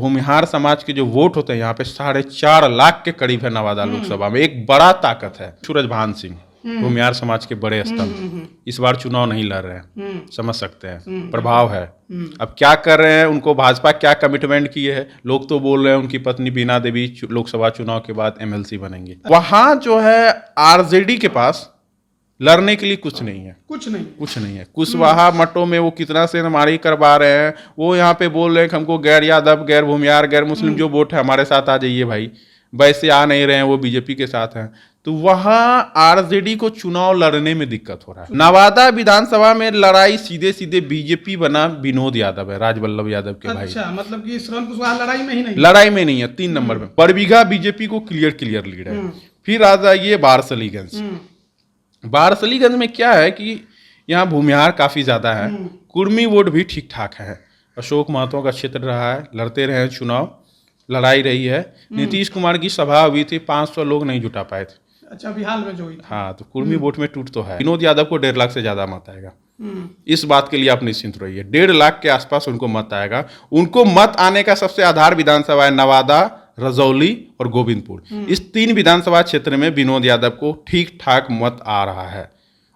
भूमिहार समाज के जो वोट होते हैं यहाँ पे 4.5 लाख के करीब है नवादा लोकसभा में। एक बड़ा ताकत है। सूरजभान सिंह भूमिहार समाज के बड़े स्तंभ इस बार चुनाव नहीं लड़ रहे हैं, समझ सकते हैं, प्रभाव है। अब क्या कर रहे हैं, उनको भाजपा क्या कमिटमेंट किए है। लोग तो बोल रहे हैं उनकी पत्नी बीना देवी लोकसभा चुनाव के बाद एमएलसी बनेंगे। वहां जो है आरजेडी के पास लड़ने के लिए कुछ नहीं है, कुछ नहीं है। कुशवाहा मठों में वो कितना सेंधमारी करवा रहे हैं। वो यहाँ पे बोल रहे हैं कि हमको गैर यादव, गैर भूमिहार, गैर मुस्लिम जो वोट है हमारे साथ आ जाइए भाई। वैसे आ नहीं रहे हैं, वो बीजेपी के साथ हैं। तो वहां आरजेडी को चुनाव लड़ने में दिक्कत हो रहा है। नवादा विधानसभा में लड़ाई सीधे सीधे बीजेपी बना विनोद यादव है, राजवल्लभ यादव के भाई। अच्छा, मतलब कि श्रवण कुशवाहा लड़ाई में नहीं है। 3 नंबर में बरबीघा बीजेपी को क्लियर लीड है। फिर आ जाइए बारसलीगंज। बारसलीगंज में क्या है कि यहाँ भूमिहार काफी ज्यादा है, कुर्मी वोट भी ठीक ठाक है। अशोक महतो का क्षेत्र रहा है, लड़ते रहे चुनाव, लड़ाई रही है। नीतीश कुमार की सभा हुई थी, 500 लोग नहीं जुटा पाए थे। अच्छा, बिहार में जो हुई थी। हाँ, तो कुर्मी वोट में टूट तो है। विनोद यादव को 1.5 लाख से ज्यादा मत आएगा। इस बात के लिए आप निश्चिंत रहिए, 1.5 लाख के आसपास उनको मत आएगा। उनको मत आने का सबसे आधार विधानसभा है नवादा, रजौली और गोविंदपुर। इस 3 विधानसभा क्षेत्र में विनोद यादव को ठीक ठाक मत आ रहा है।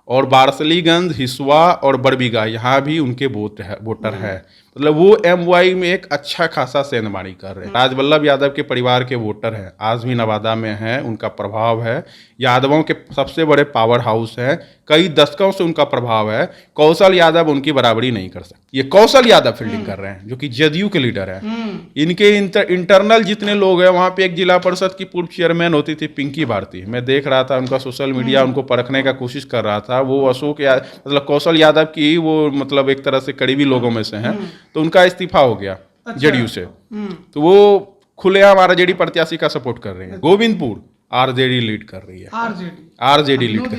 और बारसलीगंज, हिसुआ और बरबीघा यहाँ भी उनके वोटर है। मतलब वो एमवाई में एक अच्छा खासा सेंधमारी कर रहे हैं। राजवल्लभ यादव के परिवार के वोटर हैं, आज भी नवादा में हैं, उनका प्रभाव है। यादवों के सबसे बड़े पावर हाउस है, कई दशकों से उनका प्रभाव है। कौशल यादव उनकी बराबरी नहीं कर सकते। ये कौशल यादव फील्डिंग कर रहे हैं, जो कि जदयू के लीडर हैं। इनके इंटरनल जितने लोग हैं, वहां पे एक जिला परिषद की पूर्व चेयरमैन होती थी पिंकी भारती, मैं देख रहा था उनका सोशल मीडिया, उनको परखने का कोशिश कर रहा था। वो अशोक मतलब कौशल यादव की वो मतलब एक तरह से करीबी लोगों में से हैं। तो उनका इस्तीफा हो गया जेडीयू से, तो वो खुलेआम आरजेडी प्रत्याशी का सपोर्ट कर रहे हैं। गोविंदपुर आरजेडी लीड कर रही है, आरजेडी लीड कर।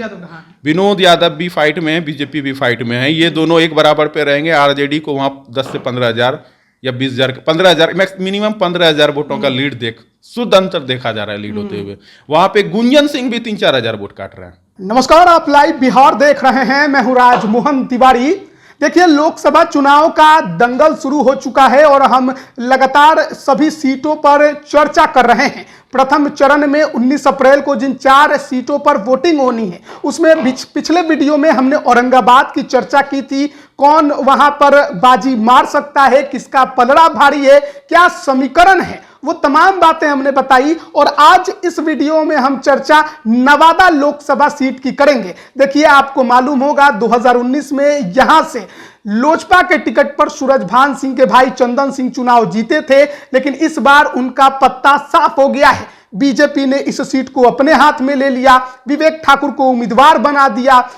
विनोद यादव भी फाइट में है, बीजेपी भी फाइट में है। ये दोनों एक बराबर पे रहेंगे। आरजेडी को वहां 10 से 15,000 या 20,000, 15,000 मिनिमम 15,000 वोटों का लीड शुद्ध अंतर देखा जा रहा है लीड होते हुए। वहां पे गुंजन सिंह भी 3-4 हजार वोट काट रहे हैं। नमस्कार, आप लाइव बिहार देख रहे हैं। मैं हूं राजमोहन तिवारी। देखिए, लोकसभा चुनाव का दंगल शुरू हो चुका है और हम लगातार सभी सीटों पर चर्चा कर रहे हैं। प्रथम चरण में 19 अप्रैल को जिन 4 सीटों पर वोटिंग होनी है, उसमें पिछले वीडियो में हमने औरंगाबाद की चर्चा की थी। कौन वहां पर बाजी मार सकता है, किसका पलड़ा भारी है, क्या समीकरण है, वो तमाम बातें हमने बताई। और आज इस वीडियो में हम चर्चा नवादा लोकसभा सीट की करेंगे। देखिए, आपको मालूम होगा 2019 में यहां से लोजपा के टिकट पर सूरजभान सिंह के भाई चंदन सिंह चुनाव जीते थे, लेकिन इस बार उनका पत्ता साफ हो गया है। बीजेपी ने इस सीट को अपने हाथ में ले लिया, विवेक ठाकुर को उम्मीदवार बना दिया।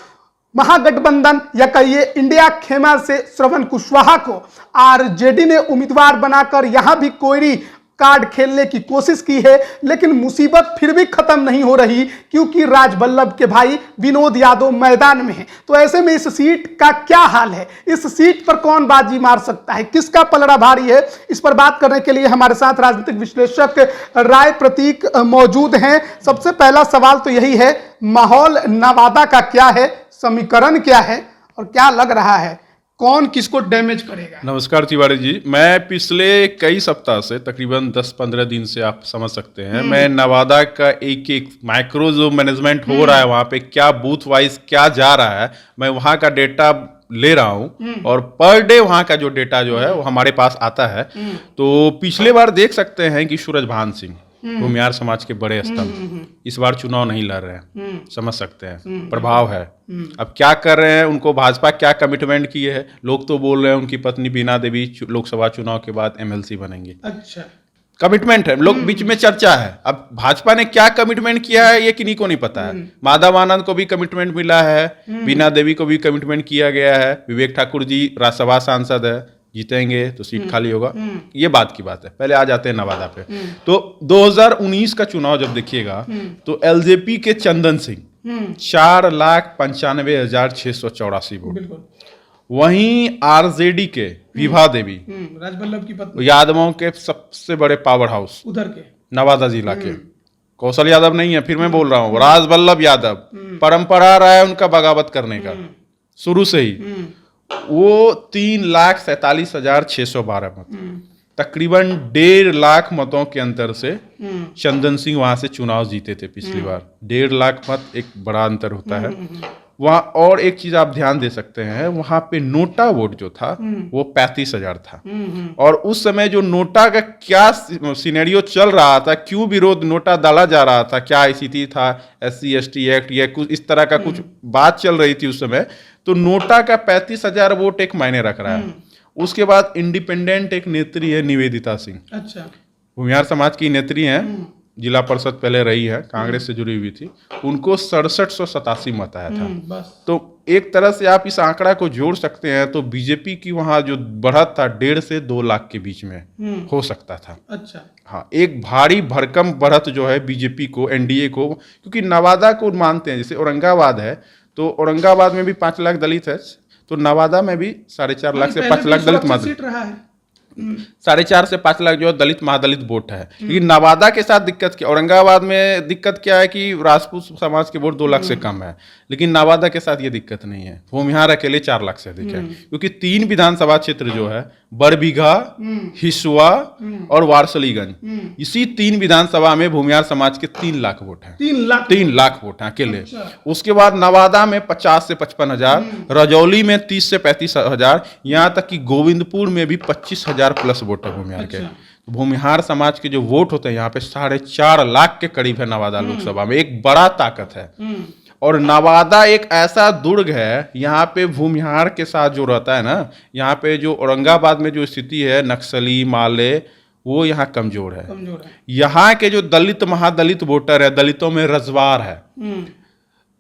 महागठबंधन या कहिए इंडिया खेमा से श्रवण कुशवाहा को आरजेडी ने उम्मीदवार बनाकर यहां भी कोयरी कार्ड खेलने की कोशिश की है, लेकिन मुसीबत फिर भी खत्म नहीं हो रही, क्योंकि राजवल्लभ के भाई विनोद यादव मैदान में हैं। तो ऐसे में इस सीट का क्या हाल है, इस सीट पर कौन बाजी मार सकता है, किसका पलड़ा भारी है, इस पर बात करने के लिए हमारे साथ राजनीतिक विश्लेषक राय प्रतीक मौजूद हैं। सबसे पहला सवाल तो यही है, माहौल नवादा का क्या है, समीकरण क्या है और क्या लग रहा है, कौन किसको डैमेज करेगा? नमस्कार तिवारी जी, मैं पिछले कई सप्ताह से तकरीबन 10-15 दिन से आप समझ सकते हैं, मैं नवादा का एक एक माइक्रो जो मैनेजमेंट हो रहा है, वहां पे क्या बूथ वाइज क्या जा रहा है, मैं वहां का डेटा ले रहा हूं और पर डे वहां का जो डेटा जो है वो हमारे पास आता है। तो पिछले बार देख सकते हैं कि सूरजभान सिंह भूमिहार समाज के बड़े स्तंभ इस बार चुनाव नहीं लड़ रहे हैं, समझ सकते हैं, प्रभाव है। अब क्या कर रहे हैं, उनको भाजपा क्या कमिटमेंट किए है। लोग तो बोल रहे हैं उनकी पत्नी बीना देवी लोकसभा चुनाव के बाद एमएलसी बनेंगे। अच्छा, कमिटमेंट है, लोग बीच में चर्चा है। अब भाजपा ने क्या कमिटमेंट किया है ये किन्हीं को नहीं पता है। माधव आनंद को भी कमिटमेंट मिला है, बीना देवी को भी कमिटमेंट किया गया है, विवेक ठाकुर जी राज्यसभा सांसद है, जीतेंगे तो सीट खाली होगा, ये बात की बात है। पहले आ जाते हैं नवादा पे। तो 2019 का चुनाव जब देखिएगा तो एलजेपी के चंदन सिंह 4,95,684 वोट, वहीं आरजेडी के विभा देवी राजवल्लभ की पत्नी, यादवों के सबसे बड़े पावर हाउस उधर के नवादा जिला के, कौशल यादव नहीं है, फिर मैं बोल रहा हूँ राजवल्लभ यादव, परंपरा रहा है उनका बगावत करने का शुरू से ही, वो 3,47,612 मत। तकरीबन 1.5 लाख मतों के अंतर से चंदन सिंह वहां से चुनाव जीते थे पिछली बार। 1.5 लाख मत एक बड़ा अंतर होता है वहाँ। और एक चीज आप ध्यान दे सकते हैं, वहां पे नोटा वोट जो था वो 35,000 था। और उस समय जो नोटा का क्या सिनेरियो चल रहा था, क्यों विरोध नोटा डाला जा रहा था, क्या स्थिति था, SC/ST एक्ट या कुछ इस तरह का कुछ बात चल रही थी उस समय, तो नोटा का 35,000 वोट एक मायने रख रहा है। उसके बाद इंडिपेंडेंट एक नेत्री है निवेदिता सिंह, अच्छा, भूमिहार समाज की नेत्री हैं, जिला परिषद पहले रही है, कांग्रेस से जुड़ी हुई थी। उनको 6787 मत आया था। बस। तो एक तरह से आप इस आंकड़ा को जोड़ सकते हैं, तो बीजेपी की वहां जो बढ़त था 1.5 से 2 लाख के बीच में हो सकता था। अच्छा, हाँ, एक भारी भरकम बढ़त जो है बीजेपी को, एनडीए को, क्योंकि नवादा को मानते हैं, जैसे औरंगाबाद है तो औरंगाबाद में भी 5 लाख दलित है, तो नवादा में भी 4.5 लाख से 5 लाख दलित मत, 4.5 से 5 लाख जो है दलित महादलित वोट है। लेकिन नवादा के साथ दिक्कत क्या, औरंगाबाद में दिक्कत क्या है कि राजपूत समाज के वोट 2 लाख से कम है, लेकिन नवादा के साथ ये दिक्कत नहीं है। भूमिहार अकेले 4 लाख से अधिक है, क्योंकि 3 विधानसभा क्षेत्र जो है, बरबीघा, हिसुआ और वारसलीगंज, इसी 3 विधानसभा में भूमिहार समाज के 3 लाख वोट है। 3 लाख वोट है अकेले। उसके बाद नवादा में 50 से 55,000, रजौली में 30 से 35,000, यहाँ तक कि गोविंदपुर में भी 25,000 प्लस वोट है भूमिहार के। भूमिहार समाज के जो वोट होते हैं यहाँ पे 4.5 लाख के करीब है नवादा लोकसभा में, एक बड़ा ताकत है। और नवादा एक ऐसा दुर्ग है, यहाँ पे भूमिहार के साथ जो रहता है ना, यहाँ पे जो औरंगाबाद में जो स्थिति है, नक्सली माले, वो यहाँ कमजोर है। यहाँ के जो दलित महादलित वोटर है, दलितों में रजवार है,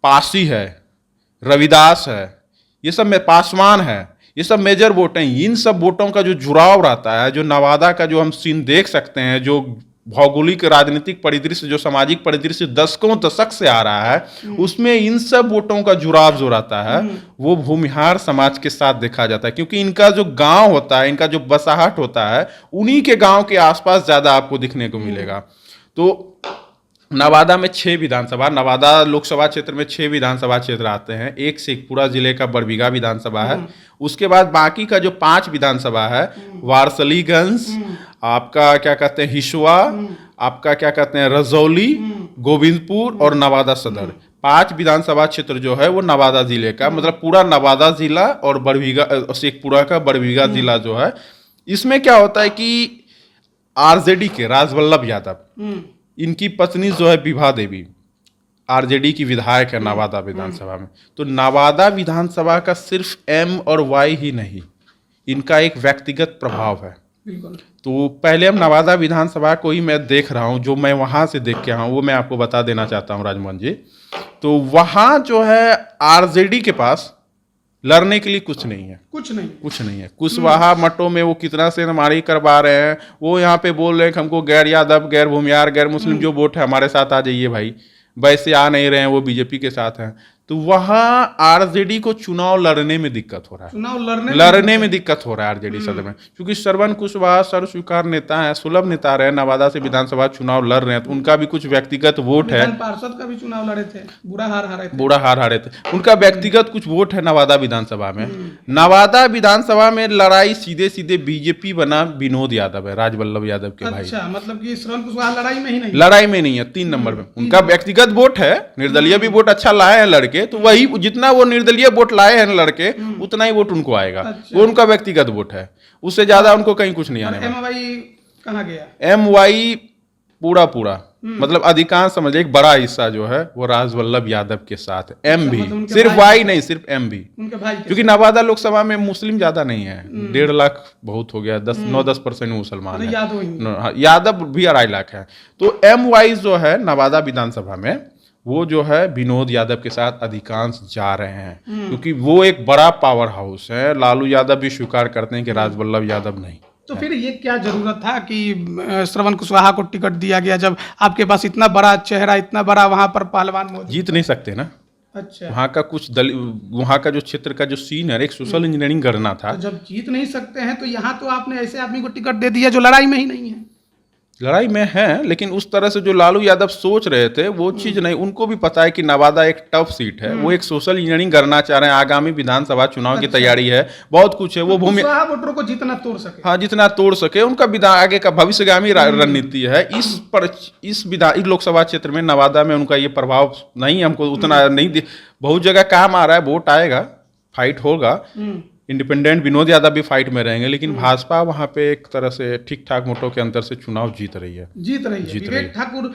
पासी है, रविदास है, ये सब में पासवान है, ये सब मेजर वोट हैं। इन सब वोटों का जो जुड़ाव रहता है, जो नवादा का जो हम सीन देख सकते हैं, जो भौगोलिक राजनीतिक परिदृश्य, जो सामाजिक परिदृश्य दशक से आ रहा है, उसमें इन सब वोटों का जुड़ाव जो रहता है वो भूमिहार समाज के साथ देखा जाता है, क्योंकि इनका जो गांव होता है, इनका जो बसाहट होता है, उन्हीं के गांव के आसपास ज्यादा आपको दिखने को मिलेगा। तो नवादा में 6 विधानसभा, नवादा लोकसभा क्षेत्र में 6 विधानसभा क्षेत्र आते हैं, एक शेखपुरा जिले का बरबीघा विधानसभा है। उसके बाद बाकी का जो 5 विधानसभा है, वारसलीगंज, आपका क्या कहते हैं हिसुआ, आपका क्या कहते हैं रजौली, गोविंदपुर और नवादा सदर, 5 विधानसभा क्षेत्र जो है वो नवादा जिले का, मतलब पूरा नवादा जिला और बरबीघा, शेखपुरा का बरबीघा जिला जो है, इसमें क्या होता है कि आरजेडी के राजवल्लभ यादव, इनकी पत्नी जो है विभा देवी, आरजेडी की विधायक है नवादा विधानसभा में। तो नवादा विधानसभा का सिर्फ M और Y ही नहीं, इनका एक व्यक्तिगत प्रभाव है। तो पहले हम नवादा विधानसभा को ही मैं देख रहा हूं, जो मैं वहां से देख के आया हूं वो मैं आपको बता देना चाहता हूं राजमोहन जी। तो वहां जो है आरजेडी के पास लड़ने के लिए कुछ नहीं है, कुछ नहीं है। कुशवाहा मठों में वो कितना से हमारी करवा रहे हैं, वो यहाँ पे बोल रहे हैं कि हमको गैर यादव, गैर भूमिहार, गैर मुस्लिम जो वोट है हमारे साथ आ जाइए भाई, वैसे आ नहीं रहे हैं, वो बीजेपी के साथ हैं। तो वहां आरजेडी को चुनाव लड़ने में दिक्कत हो रहा है, लड़ने में दिक्कत हो रहा है आरजेडी सदर में, क्योंकि श्रवण कुशवाहा सर्व स्वीकार नेता है, सुलभ नेता रहे, नवादा से विधानसभा चुनाव लड़ रहे हैं, तो उनका भी कुछ व्यक्तिगत वोट है। पार्षद का भी चुनाव लड़े थे, बुरा हार हारे थे, उनका व्यक्तिगत कुछ वोट है नवादा विधानसभा में। नवादा विधानसभा में लड़ाई सीधे सीधे बीजेपी बना विनोद यादव है, राजवल्लभ यादव के भाई। अच्छा, मतलब कि श्रवण कुशवाहा लड़ाई में नहीं है, 3 नंबर में उनका व्यक्तिगत वोट है, निर्दलीय भी वोट अच्छा लाए हैं लड़के, तो वही जितना वो निर्दलीय वोट लाए हैं लड़के, उतना ही वोट उनको आएगा। वो उनका व्यक्तिगत वोट है, उससे ज्यादा उनको कहीं कुछ नहीं आने वाला। MY कहाँ गया? MY पूरा मतलब अधिकांश समझ, एक बड़ा हिस्सा जो है वो राजवल्लभ यादव के साथ है। M भी, सिर्फ Y नहीं, सिर्फ M भी, क्योंकि नवादा लोकसभा में मुस्लिम ज्यादा नहीं है, 1.5 लाख बहुत हो गया, 9-10% मुसलमान है, यादव भी 2.5 लाख है। तो MY जो है नवादा विधानसभा में, वो जो है विनोद यादव के साथ अधिकांश जा रहे हैं, क्योंकि वो एक बड़ा पावर हाउस है। लालू यादव भी स्वीकार करते हैं कि राजवल्लभ यादव नहीं। तो फिर ये क्या जरूरत था कि श्रवण कुशवाहा को टिकट दिया गया, जब आपके पास इतना बड़ा चेहरा, इतना बड़ा वहां पर पहलवान मौजूद? जीत नहीं सकते ना। अच्छा, वहाँ का कुछ वहाँ का जो क्षेत्र का जो सीन है, एक सोशल इंजीनियरिंग करना था। तो जब जीत नहीं सकते हैं तो यहाँ तो आपने ऐसे आदमी को टिकट दे दिया जो लड़ाई में ही नहीं है। लड़ाई में है, लेकिन उस तरह से जो लालू यादव सोच रहे थे वो चीज नहीं। उनको भी पता है कि नवादा एक टफ सीट है, वो एक सोशल इंजीनियरिंग करना चाह रहे हैं। आगामी विधानसभा चुनाव की तैयारी है, बहुत कुछ है। वो भूमि वोटरों को जितना तोड़ सके, हाँ जितना तोड़ सके, उनका आगे का भविष्यगामी रणनीति है। इस लोकसभा क्षेत्र में नवादा में उनका ये प्रभाव नहीं, हमको उतना नहीं। बहुत जगह काम आ रहा है, वोट आएगा, फाइट होगा, इंडिपेंडेंट विनोद यादव भी फाइट में रहेंगे, लेकिन भाजपा वहां पे एक तरह से ठीक ठाक वोटों के अंतर से चुनाव जीत रही है। विवेक ठाकुर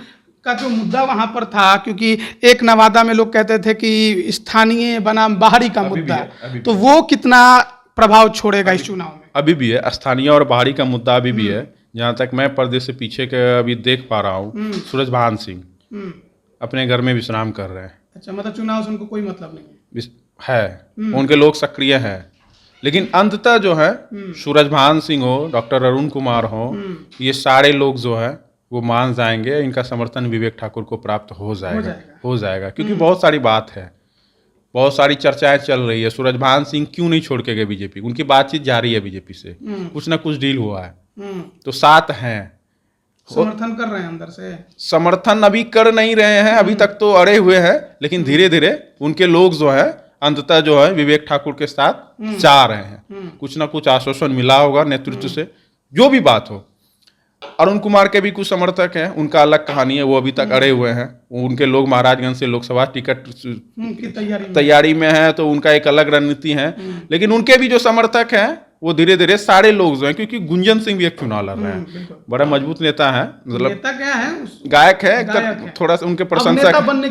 का जो मुद्दा वहां पर था, क्योंकि एक नवादा में लोग कहते थे कि स्थानीय बनाम बाहरी का मुद्दा, तो वो कितना प्रभाव छोड़ेगा इस चुनाव में? अभी भी है, स्थानीय और बाहरी का मुद्दा अभी भी है। जहां तक मैं पर्दे से पीछे के अभी देख पा रहा हूँ, सूरजभान सिंह अपने घर में विश्राम कर रहे हैं। अच्छा, मतलब चुनाव से उनको कोई मतलब नहीं है। उनके लोग सक्रिय हैं, लेकिन अंततः जो है सूरजभान सिंह हो, डॉक्टर अरुण कुमार हो, ये सारे लोग जो है वो मान जाएंगे। इनका समर्थन विवेक ठाकुर को प्राप्त हो जाएगा क्योंकि बहुत सारी बात है, बहुत सारी चर्चाएं चल रही है। सूरजभान सिंह क्यों नहीं छोड़ के गए बीजेपी? उनकी बातचीत जारी है बीजेपी से, कुछ ना कुछ डील हुआ है, तो साथ हैं, समर्थन कर रहे हैं अंदर से। समर्थन अभी कर नहीं रहे हैं, अभी तक तो अड़े हुए हैं, लेकिन धीरे धीरे उनके लोग जो है अंततः जो है विवेक ठाकुर के साथ जा रहे हैं। कुछ ना कुछ आश्वासन मिला होगा नेतृत्व से, जो भी बात हो। अरुण कुमार के भी कुछ समर्थक हैं, उनका अलग कहानी है, वो अभी तक अड़े हुए हैं। उनके लोग महाराजगंज से लोकसभा टिकट की तैयारी में है, तो उनका एक अलग रणनीति है। लेकिन उनके भी जो समर्थक हैं वो धीरे धीरे सारे लोग जो हैं, क्योंकि गुंजन सिंह भी एक चुनाव लड़ रहे हैं, बड़ा मजबूत नेता है, मतलब नेता क्या है, गायक है, थोड़ा सा उनके प्रशंसक बनने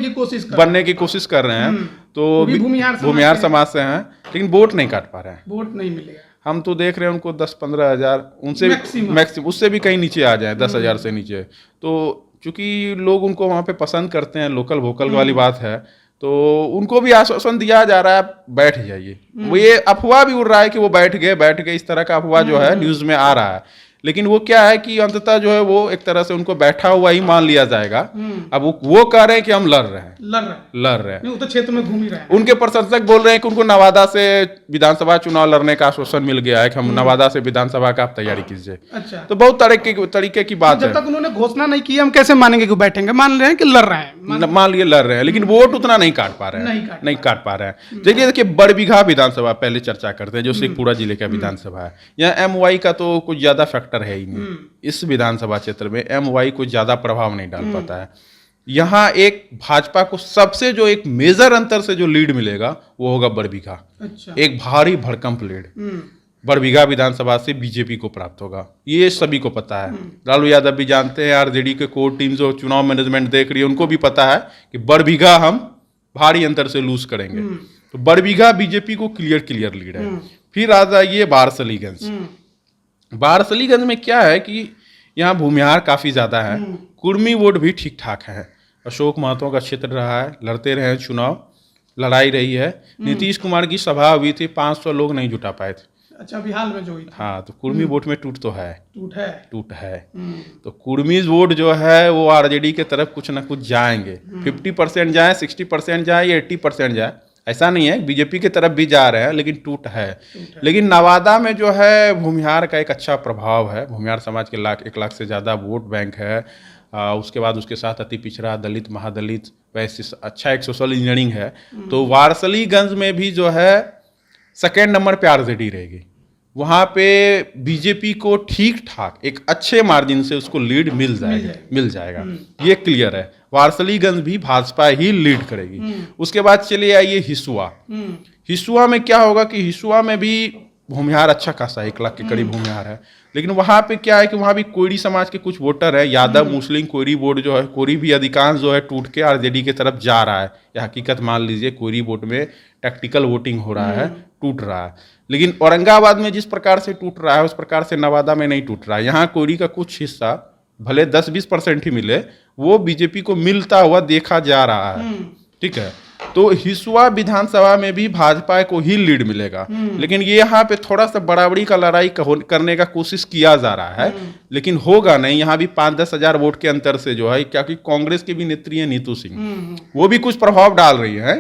की कोशिश कर रहे हैं। तो भूमिहार समाज से हैं, लेकिन वोट नहीं काट पा रहे हैं, वोट नहीं मिलेगा। हम तो देख रहे हैं उनको 10-15 हजार, उनसे मैक्सिमम, उससे भी कहीं नीचे आ जाए, 10,000 से नीचे। तो चूंकि लोग उनको वहाँ पे पसंद करते हैं, लोकल वोकल वाली बात है, तो उनको भी आश्वासन दिया जा रहा है बैठ जाइए। वो ये अफवाह भी उड़ रहा है कि वो बैठ गए, इस तरह का अफवाह जो है न्यूज में आ रहा है। लेकिन वो क्या है कि अंततः जो है वो एक तरह से उनको बैठा हुआ ही मान लिया जाएगा। अब वो कह रहे हैं कि हम लड़ रहे हैं। नहीं, वो तो क्षेत्र में घूम ही रहे हैं। उनके प्रशंसक बोल रहे हैं कि उनको नवादा से विधानसभा चुनाव लड़ने का आश्वासन मिल गया है कि हम नवादा से विधानसभा का आप तैयारी कीजिए। अच्छा, तो बहुत तरीके की बात है। जब तक उन्होंने घोषणा नहीं की, हम कैसे मानेंगे कि बैठेंगे? मान रहे हैं कि लड़ रहे हैं, मान लिए लड़ रहे हैं, लेकिन वोट उतना नहीं काट पा रहे हैं, नहीं काट पा रहे हैं। देखिए बड़बीघा विधानसभा पहले चर्चा करते हैं, जो शेखपुरा जिले का विधानसभा है। यहाँ MY का तो कुछ ज्यादा फैक्टर है ही नहीं। इस विधानसभा क्षेत्र में MY कुछ ज्यादा प्रभाव नहीं डाल पाता है। यहाँ एक भाजपा को सबसे जो एक मेजर अंतर से जो लीड मिलेगा वो होगा बड़बीघा। अच्छा। एक भारी भड़कंप लीड बड़बीघा विधानसभा से बीजेपी को प्राप्त होगा, ये सभी को पता है। लालू यादव भी जानते हैं, RJD के कोर टीम जो चुनाव मैनेजमेंट देख रही है उनको भी पता है कि बड़बीघा हम भारी अंतर से लूज करेंगे। तो बड़बीघा बीजेपी को क्लियर लीड है। फिर आ जाइए वारसलीगंज। वारसलीगंज में क्या है कि यहाँ भूमिहार काफी ज्यादा है, कुर्मी वोट भी ठीक ठाक है। अशोक महतो का क्षेत्र रहा है, लड़ते रहे चुनाव, लड़ाई रही है। नीतीश कुमार की सभा हुई थी, 500 लोग नहीं जुटा पाए थे। अच्छा, बिहार में जो हुई थी। हाँ, तो कुर्मी वोट में टूट है। तो कुर्मी वोट जो है वो RJD के तरफ कुछ ना कुछ जाएंगे। 50% जाए, 60% जाए या 80% जाए, ऐसा नहीं है। बीजेपी की तरफ भी जा रहे हैं, लेकिन टूट है। लेकिन नवादा में जो है भूमिहार का एक अच्छा प्रभाव है। भूमिहार समाज के 1 लाख से ज़्यादा वोट बैंक है। उसके बाद उसके साथ अति पिछड़ा, दलित, महादलित, वैसे अच्छा एक सोशल इंजीनियरिंग है। तो वारसलीगंज में भी जो है सेकेंड नंबर पे RJD रहेगी। वहाँ पे बीजेपी को ठीक ठाक एक अच्छे मार्जिन से उसको लीड मिल जाएगा, ये क्लियर है। वारसलीगंज भी भाजपा ही लीड करेगी। उसके बाद चले आइए हिसुआ में क्या होगा कि हिसुआ में भी भूमिहार अच्छा खासा 1 लाख के करीब भूमिहार है। लेकिन वहाँ पे क्या है कि वहाँ भी कोयरी समाज के कुछ वोटर है, यादव मुस्लिम कोयरी वोट जो है, कोयरी भी अधिकांश जो है टूट के RJD की तरफ जा रहा है। यह हकीकत मान लीजिए, कोयरी वोट में टैक्टिकल वोटिंग हो रहा है, टूट रहा है। लेकिन औरंगाबाद में जिस प्रकार से टूट रहा है उस प्रकार से नवादा में नहीं टूट रहा है। यहाँ कोयरी का कुछ हिस्सा भले 10-20% ही मिले, वो बीजेपी को मिलता हुआ देखा जा रहा है। ठीक है, तो हिसुआ विधानसभा में भी भाजपा को ही लीड मिलेगा। लेकिन ये यहाँ पे थोड़ा सा बराबरी का लड़ाई करने का कोशिश किया जा रहा है, लेकिन होगा नहीं। यहाँ भी 5-10 हजार वोट के अंतर से जो है, क्योंकि कांग्रेस की भी नेत्री है नीतू सिंह, वो भी कुछ प्रभाव डाल रही है।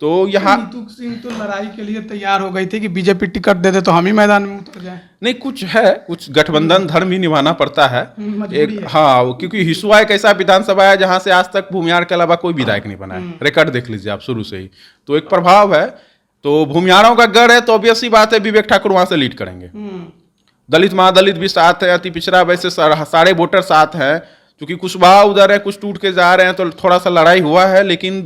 तो यहाँ नीतू सिंह तो लड़ाई के लिए तैयार हो गई थी कि बीजेपी टिकट दे दे तो हम ही मैदान में उतर जाए। नहीं, कुछ है, कुछ गठबंधन धर्म भी निभाना पड़ता है मजबूरी है। हाँ, क्योंकि हिसुआ एक ऐसा विधानसभा है जहां से आज तक भूमिहार के अलावा कोई विधायक नहीं बना है। रिकॉर्ड देख लीजिए आप शुरू से ही, तो एक प्रभाव है। तो भूमिहारों का गढ़ है, तो ऑब्वियस सी बात है विवेक ठाकुर वहां से लीड करेंगे। दलित महादलित भी साथ है, अति पिछड़ा वैसे सारे वोटर साथ हैं। क्योंकि कुशवाहा उधर है, कुछ टूट के जा रहे हैं, तो थोड़ा सा लड़ाई हुआ है। लेकिन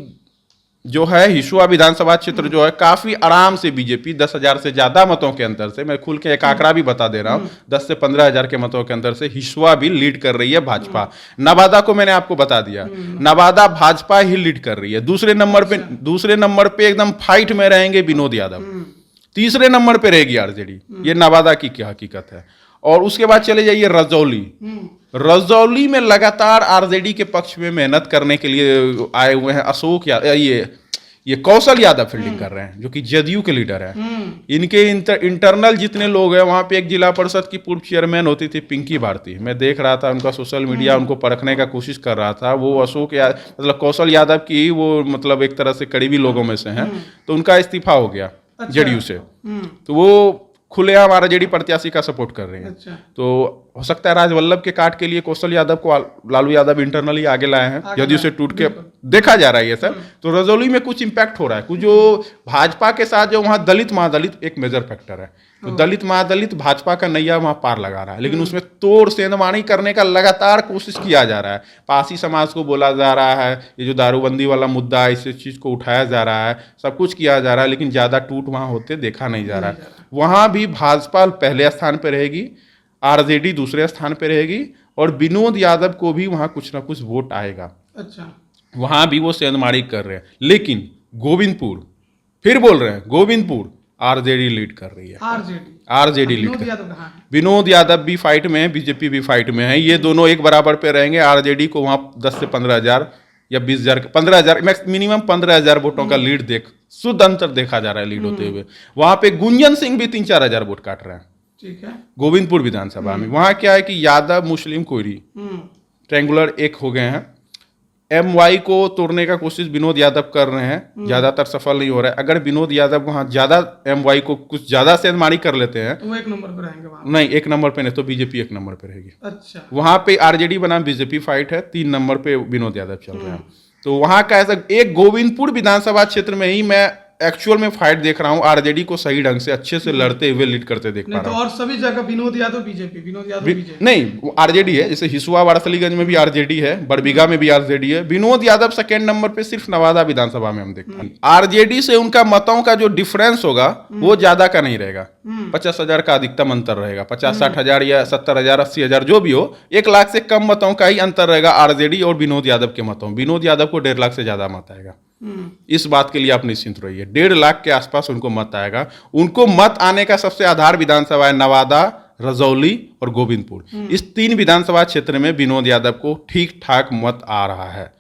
जो है हिसुआ विधानसभा क्षेत्र जो है काफी आराम से बीजेपी 10,000 से ज्यादा मतों के अंतर से, मैं खुल के एक आंकड़ा भी बता दे रहा हूं, 10 से 15,000 के मतों के अंतर से हिसुआ भी लीड कर रही है भाजपा। नवादा को मैंने आपको बता दिया, नवादा भाजपा ही लीड कर रही है। दूसरे नंबर पे एकदम फाइट में रहेंगे विनोद यादव। तीसरे नंबर पे रहेगी आरजेडी। ये नवादा की क्या हकीकत है। और उसके बाद चले जाइए रजौली में लगातार आरजेडी के पक्ष में मेहनत करने के लिए आए हुए हैं अशोक ये कौशल यादव फील्डिंग कर रहे हैं, जो कि जदयू के लीडर हैं। इनके इंटरनल जितने लोग हैं, वहां पे एक जिला परिषद की पूर्व चेयरमैन होती थी पिंकी भारती, मैं देख रहा था उनका सोशल मीडिया, उनको परखने का कोशिश कर रहा था। वो अशोक मतलब कौशल यादव की वो मतलब एक तरह से करीबी लोगों में से हैं। तो उनका इस्तीफा हो गया जदयू से, तो वो खुलेआम आरजेडी प्रत्याशी का सपोर्ट कर रहे हैं। तो हो सकता है राजवल्लभ के काट के लिए कौशल यादव को लालू यादव इंटरनली आगे लाए हैं, जदयू से टूट के देखा जा रहा है ये सब। तो रजौली में कुछ इंपैक्ट हो रहा है, कुछ जो भाजपा के साथ जो वहां दलित महादलित एक मेजर फैक्टर है। तो दलित महादलित भाजपा का नैया वहां पार लगा रहा है, लेकिन उसमें तोड़ सेंधमानी करने का लगातार कोशिश किया जा रहा है। पासी समाज को बोला जा रहा है, ये जो दारूबंदी वाला मुद्दा है, इस चीज को उठाया जा रहा है, सब कुछ किया जा रहा है, लेकिन ज्यादा टूट वहां होते देखा नहीं जा रहा है। वहां भी भाजपा पहले स्थान पर रहेगी, आरजेडी दूसरे स्थान पर रहेगी, और विनोद यादव को भी वहां कुछ ना कुछ वोट आएगा। अच्छा, वहां भी वो सेंधमारी कर रहे हैं। लेकिन गोविंदपुर, फिर बोल रहे हैं गोविंदपुर, आरजेडी लीड कर रही है। आरजेडी लीड कर रही है। विनोद यादव भी फाइट में है, बीजेपी भी फाइट में है। ये दोनों एक बराबर पे रहेंगे। आरजेडी को वहां 10 से 15,000 या 20,000, 15,000 मिनिमम 15,000 वोटों का लीड शुद्ध अंतर देखा जा रहा है लीड होते हुए। वहां पे गुंजन सिंह भी 3-4 हजार वोट काट रहे हैं। ठीक है, गोविंदपुर विधानसभा में। वहां क्या है कि यादव मुस्लिम कोयरी ट्रायंगुलर एक हो गए हैं। MY को तोड़ने का कोशिश विनोद यादव कर रहे हैं, ज्यादातर सफल नहीं हो रहा है। अगर विनोद यादव वहां ज्यादा MY को कुछ ज्यादा सेंधमारी कर लेते हैं तो वो एक नंबर पे रहेंगे वहां। नहीं, एक नंबर पे नहीं, तो बीजेपी एक नंबर पे रहेगी। अच्छा, वहां पे आरजेडी बनाम बीजेपी फाइट है, 3 नंबर पे विनोद यादव चल रहे हैं। तो वहां का ऐसा एक गोविंदपुर विधानसभा क्षेत्र में ही मैं एक्चुअल में फाइट देख रहा हूं, आरजेडी को सही ढंग से अच्छे से लड़ते हुए लीड करते देख पा रहा हूं। और सभी जगह विनोद यादव बीजेपी नहीं, आरजेडी है। जैसे हिसुआ वारसलीगंज में भी आरजेडी है, बड़बीघा में भी आरजेडी है। विनोद यादव सेकेंड नंबर पे सिर्फ नवादा विधानसभा में हम देखते हैं। आरजेडी से उनका मतों का जो डिफरेंस होगा वो ज्यादा का नहीं रहेगा, 50,000 का अधिकतम अंतर रहेगा। 50-60 हजार या 70,000 80,000 जो भी हो, 1 लाख से कम मतों का ही अंतर रहेगा आरजेडी और विनोद यादव के मतों। विनोद यादव को 1.5 लाख से ज्यादा मत आएगा। इस बात के लिए आप निश्चिंत रहिए, 1.5 लाख के आसपास उनको मत आएगा। उनको मत आने का सबसे आधार विधानसभा है नवादा, रजौली और गोविंदपुर। इस 3 विधानसभा क्षेत्र में विनोद यादव को ठीक ठाक मत आ रहा है।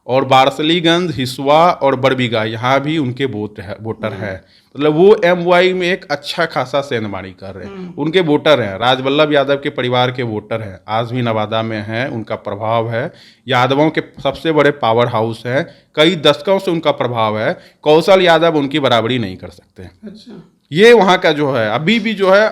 और वारसलीगंज, हिसुआ और बड़बीघा, यहाँ भी उनके वोटर है। मतलब वो MY में एक अच्छा खासा सेंधमारी कर रहे हैं, उनके वोटर हैं। राजवल्लभ यादव के परिवार के वोटर हैं, आज भी नवादा में हैं, उनका प्रभाव है। यादवों के सबसे बड़े पावर हाउस है, कई दशकों से उनका प्रभाव है। कौशल यादव उनकी बराबरी नहीं कर सकते। अच्छा, ये वहाँ का जो है अभी भी जो है,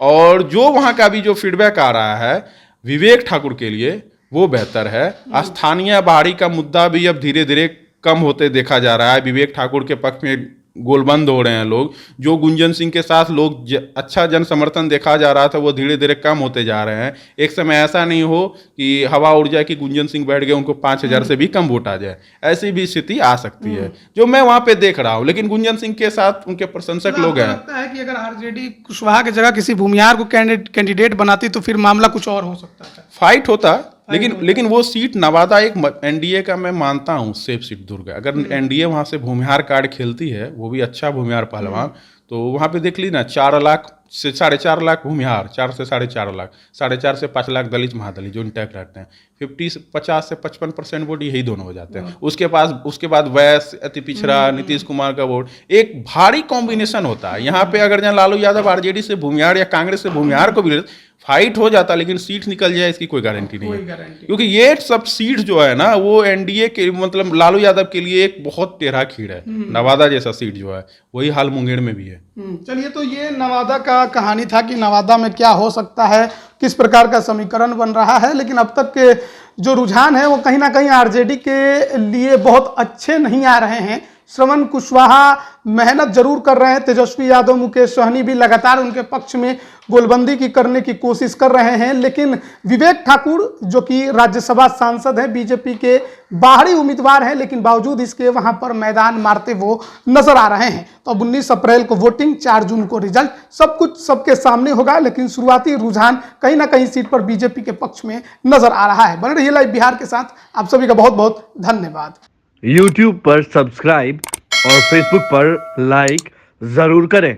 और जो वहाँ का भी जो फीडबैक आ रहा है विवेक ठाकुर के लिए, वो बेहतर है। स्थानीय बाहरी का मुद्दा भी अब धीरे धीरे कम होते देखा जा रहा है। विवेक ठाकुर के पक्ष में गोलबंद हो रहे हैं लोग। जो गुंजन सिंह के साथ लोग अच्छा जन समर्थन देखा जा रहा था, वो धीरे धीरे कम होते जा रहे हैं। एक समय ऐसा नहीं हो कि हवा उड़ जाए कि गुंजन सिंह बैठ गए, उनको 5,000 से भी कम वोट आ जाए, ऐसी भी स्थिति आ सकती है, जो मैं वहां पे देख रहा हूं। लेकिन गुंजन सिंह के साथ उनके प्रशंसक लोग हैं। लगता है कि अगर आरजेडी कुशवाहा की जगह किसी भूमिहार को कैंडिडेट बनाती तो फिर मामला कुछ और हो सकता है, फाइट होता। लेकिन वो सीट नवादा एक एनडीए का मैं मानता हूँ सेफ सीट दुर्ग है। अगर एनडीए वहां से भूमिहार कार्ड खेलती है, वो भी अच्छा भूमिहार पहलवान, तो वहां पे देख ली ना, 4 लाख से 4.5 लाख भूमिहार, 4 से 4.5 लाख, 4.5 से 5 लाख दलित महादलित जो इंटैक्ट रहते हैं, 50 से 55% वोट यही दोनों हो जाते हैं। उसके बाद वैश्य, अति पिछड़ा, नीतीश कुमार का वोट, एक भारी कॉम्बिनेशन होता है यहाँ पे। अगर जहाँ लालू यादव आरजेडी से भूमिहार या कांग्रेस से भूमिहार को भी फाइट हो जाता, लेकिन सीट निकल जाए इसकी कोई गारंटी नहीं कोई है। गारंटी क्योंकि ये सब सीट जो है ना, वो एनडीए के मतलब लालू यादव के लिए एक बहुत टेढ़ा खीर है। नवादा जैसा सीट जो है, वही हाल मुंगेर में भी है। चलिए, तो ये नवादा का कहानी था कि नवादा में क्या हो सकता है, किस प्रकार का समीकरण बन रहा है। लेकिन अब तक के जो रुझान है वो कहीं ना कहीं आरजेडी के लिए बहुत अच्छे नहीं आ रहे हैं। श्रवण कुशवाहा मेहनत जरूर कर रहे हैं, तेजस्वी यादव, मुकेश सहनी भी लगातार उनके पक्ष में गोलबंदी की करने की कोशिश कर रहे हैं। लेकिन विवेक ठाकुर जो कि राज्यसभा सांसद हैं, बीजेपी के बाहरी उम्मीदवार हैं, लेकिन बावजूद इसके वहां पर मैदान मारते वो नजर आ रहे हैं। तो अब 19 अप्रैल को वोटिंग, 4 जून को रिजल्ट, सब कुछ सबके सामने होगा। लेकिन शुरुआती रुझान कहीं ना कहीं सीट पर बीजेपी के पक्ष में नजर आ रहा है। बने रहिए लाइव बिहार के साथ। आप सभी का बहुत बहुत धन्यवाद। YouTube पर सब्सक्राइब और Facebook पर लाइक जरूर करें।